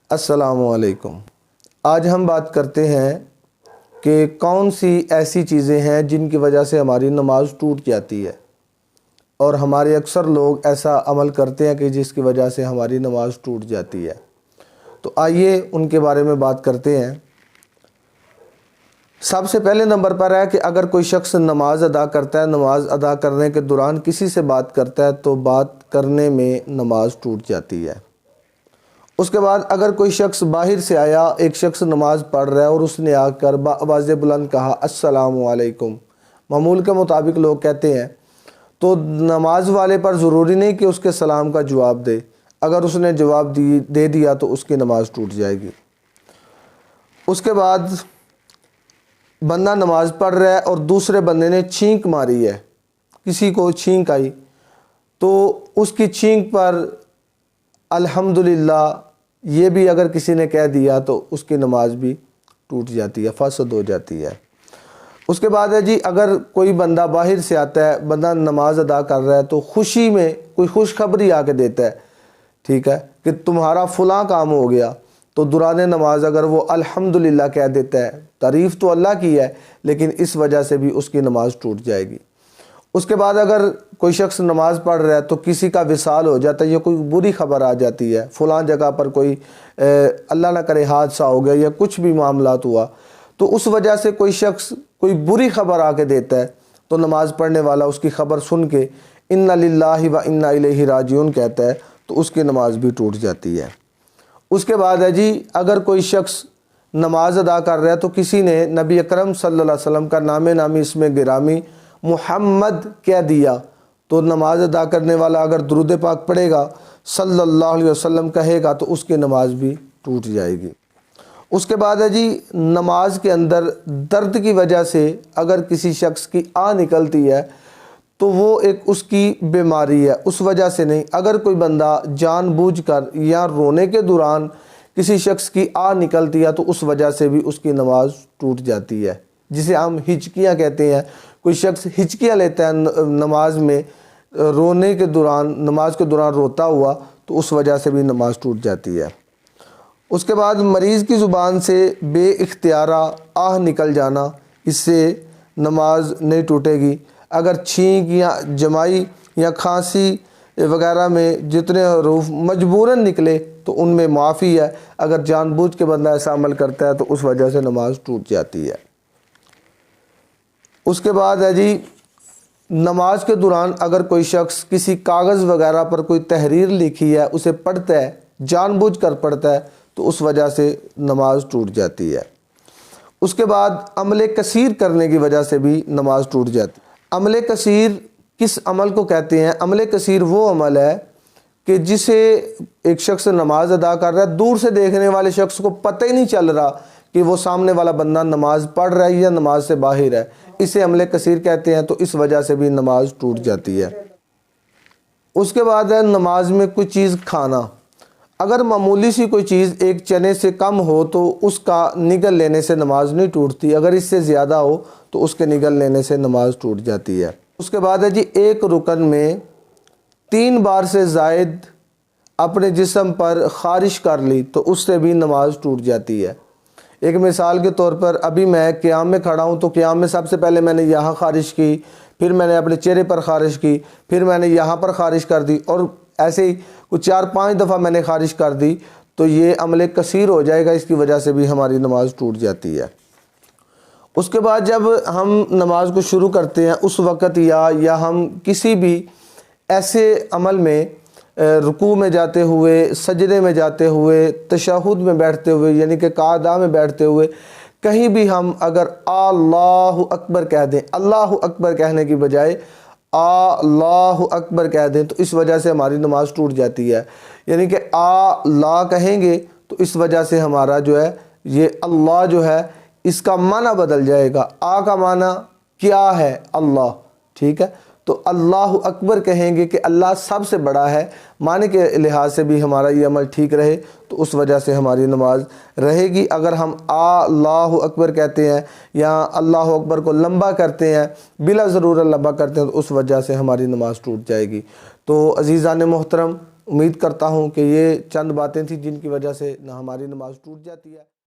السلام علیکم۔ آج ہم بات کرتے ہیں کہ کون سی ایسی چیزیں ہیں جن کی وجہ سے ہماری نماز ٹوٹ جاتی ہے، اور ہمارے اکثر لوگ ایسا عمل کرتے ہیں کہ جس کی وجہ سے ہماری نماز ٹوٹ جاتی ہے۔ تو آئیے ان کے بارے میں بات کرتے ہیں۔ سب سے پہلے نمبر پر ہے کہ اگر کوئی شخص نماز ادا کرتا ہے، نماز ادا کرنے کے دوران کسی سے بات کرتا ہے تو بات کرنے میں نماز ٹوٹ جاتی ہے۔ اس کے بعد اگر کوئی شخص باہر سے آیا، ایک شخص نماز پڑھ رہا ہے اور اس نے آ کر بآواز بلند کہا السلام علیکم، معمول کے مطابق لوگ کہتے ہیں، تو نماز والے پر ضروری نہیں کہ اس کے سلام کا جواب دے۔ اگر اس نے جواب دے دیا تو اس کی نماز ٹوٹ جائے گی۔ اس کے بعد بندہ نماز پڑھ رہا ہے اور دوسرے بندے نے چھینک ماری ہے، کسی کو چھینک آئی، تو اس کی چھینک پر الحمدللہ یہ بھی اگر کسی نے کہہ دیا تو اس کی نماز بھی ٹوٹ جاتی ہے، فاسد ہو جاتی ہے۔ اس کے بعد ہے جی، اگر کوئی بندہ باہر سے آتا ہے، بندہ نماز ادا کر رہا ہے تو خوشی میں کوئی خوشخبری آ کے دیتا ہے، ٹھیک ہے، کہ تمہارا فلاں کام ہو گیا، تو دوران نماز اگر وہ الحمدللہ کہہ دیتا ہے، تعریف تو اللہ کی ہے لیکن اس وجہ سے بھی اس کی نماز ٹوٹ جائے گی۔ اس کے بعد اگر کوئی شخص نماز پڑھ رہا ہے تو کسی کا وصال ہو جاتا ہے یا کوئی بری خبر آ جاتی ہے، فلاں جگہ پر کوئی اللہ نہ کرے حادثہ ہو گیا یا کچھ بھی معاملات ہوا، تو اس وجہ سے کوئی شخص کوئی بری خبر آ کے دیتا ہے، تو نماز پڑھنے والا اس کی خبر سن کے انا للہ و انا الیہ راجعون کہتا ہے تو اس کی نماز بھی ٹوٹ جاتی ہے۔ اس کے بعد ہے جی، اگر کوئی شخص نماز ادا کر رہا ہے تو کسی نے نبی اکرم صلی اللہ علیہ وسلم کا نام نامی اسم گرامی محمد کہہ دیا، تو نماز ادا کرنے والا اگر درود پاک پڑھے گا، صلی اللہ علیہ وسلم کہے گا، تو اس کی نماز بھی ٹوٹ جائے گی۔ اس کے بعد ہے جی، نماز کے اندر درد کی وجہ سے اگر کسی شخص کی آہ نکلتی ہے تو وہ ایک اس کی بیماری ہے، اس وجہ سے نہیں۔ اگر کوئی بندہ جان بوجھ کر یا رونے کے دوران کسی شخص کی آہ نکلتی ہے تو اس وجہ سے بھی اس کی نماز ٹوٹ جاتی ہے، جسے ہم ہچکیاں کہتے ہیں۔ کوئی شخص ہچکیاں لیتا ہے نماز میں، رونے کے دوران، نماز کے دوران روتا ہوا، تو اس وجہ سے بھی نماز ٹوٹ جاتی ہے۔ اس کے بعد مریض کی زبان سے بے اختیارہ آہ نکل جانا، اس سے نماز نہیں ٹوٹے گی۔ اگر چھینک یا جمائی یا کھانسی وغیرہ میں جتنے حروف مجبوراً نکلے تو ان میں معافی ہے، اگر جان بوجھ کے بندہ ایسا عمل کرتا ہے تو اس وجہ سے نماز ٹوٹ جاتی ہے۔ اس کے بعد ہے جی، نماز کے دوران اگر کوئی شخص کسی کاغذ وغیرہ پر کوئی تحریر لکھی ہے اسے پڑھتا ہے، جان بوجھ کر پڑھتا ہے، تو اس وجہ سے نماز ٹوٹ جاتی ہے۔ اس کے بعد عمل کثیر کرنے کی وجہ سے بھی نماز ٹوٹ جاتی ہے۔ عمل کثیر کس عمل کو کہتے ہیں؟ عمل کثیر وہ عمل ہے کہ جسے ایک شخص نماز ادا کر رہا ہے، دور سے دیکھنے والے شخص کو پتہ ہی نہیں چل رہا کہ وہ سامنے والا بندہ نماز پڑھ رہا ہے یا نماز سے باہر ہے، اسے عمل کثیر کہتے ہیں، تو اس وجہ سے بھی نماز ٹوٹ جاتی ہے۔ اس کے بعد ہے نماز میں کوئی چیز کھانا۔ اگر معمولی سی کوئی چیز ایک چنے سے کم ہو تو اس کا نگل لینے سے نماز نہیں ٹوٹتی، اگر اس سے زیادہ ہو تو اس کے نگل لینے سے نماز ٹوٹ جاتی ہے۔ اس کے بعد ہے جی، ایک رکن میں 3 بار سے زائد اپنے جسم پر خارش کر لی تو اس سے بھی نماز ٹوٹ جاتی ہے۔ ایک مثال کے طور پر، ابھی میں قیام میں کھڑا ہوں تو قیام میں سب سے پہلے میں نے یہاں خارش کی، پھر میں نے اپنے چہرے پر خارش کی، پھر میں نے یہاں پر خارش کر دی، اور ایسے ہی کچھ 4-5 دفعہ میں نے خارش کر دی، تو یہ عمل کثیر ہو جائے گا، اس کی وجہ سے بھی ہماری نماز ٹوٹ جاتی ہے۔ اس کے بعد جب ہم نماز کو شروع کرتے ہیں اس وقت یا ہم کسی بھی ایسے عمل میں رکوع میں جاتے ہوئے، سجدے میں جاتے ہوئے، تشہد میں بیٹھتے ہوئے، یعنی کہ قعدہ میں بیٹھتے ہوئے، کہیں بھی ہم اگر اللہ اکبر کہہ دیں، اللہ اکبر کہنے کی بجائے اللہ اکبر کہہ دیں، تو اس وجہ سے ہماری نماز ٹوٹ جاتی ہے۔ یعنی کہ اللہ کہیں گے تو اس وجہ سے ہمارا جو ہے یہ اللہ جو ہے اس کا معنی بدل جائے گا۔ کا معنی کیا ہے؟ اللہ، ٹھیک ہے، تو اللہ اکبر کہیں گے کہ اللہ سب سے بڑا ہے، معنی کے لحاظ سے بھی ہمارا یہ عمل ٹھیک رہے تو اس وجہ سے ہماری نماز رہے گی۔ اگر ہم اللہ اکبر کہتے ہیں یا اللہ اکبر کو لمبا کرتے ہیں، بلا ضرورت لمبا کرتے ہیں، تو اس وجہ سے ہماری نماز ٹوٹ جائے گی۔ تو عزیزان محترم، امید کرتا ہوں کہ یہ چند باتیں تھیں جن کی وجہ سے ہماری نماز ٹوٹ جاتی ہے۔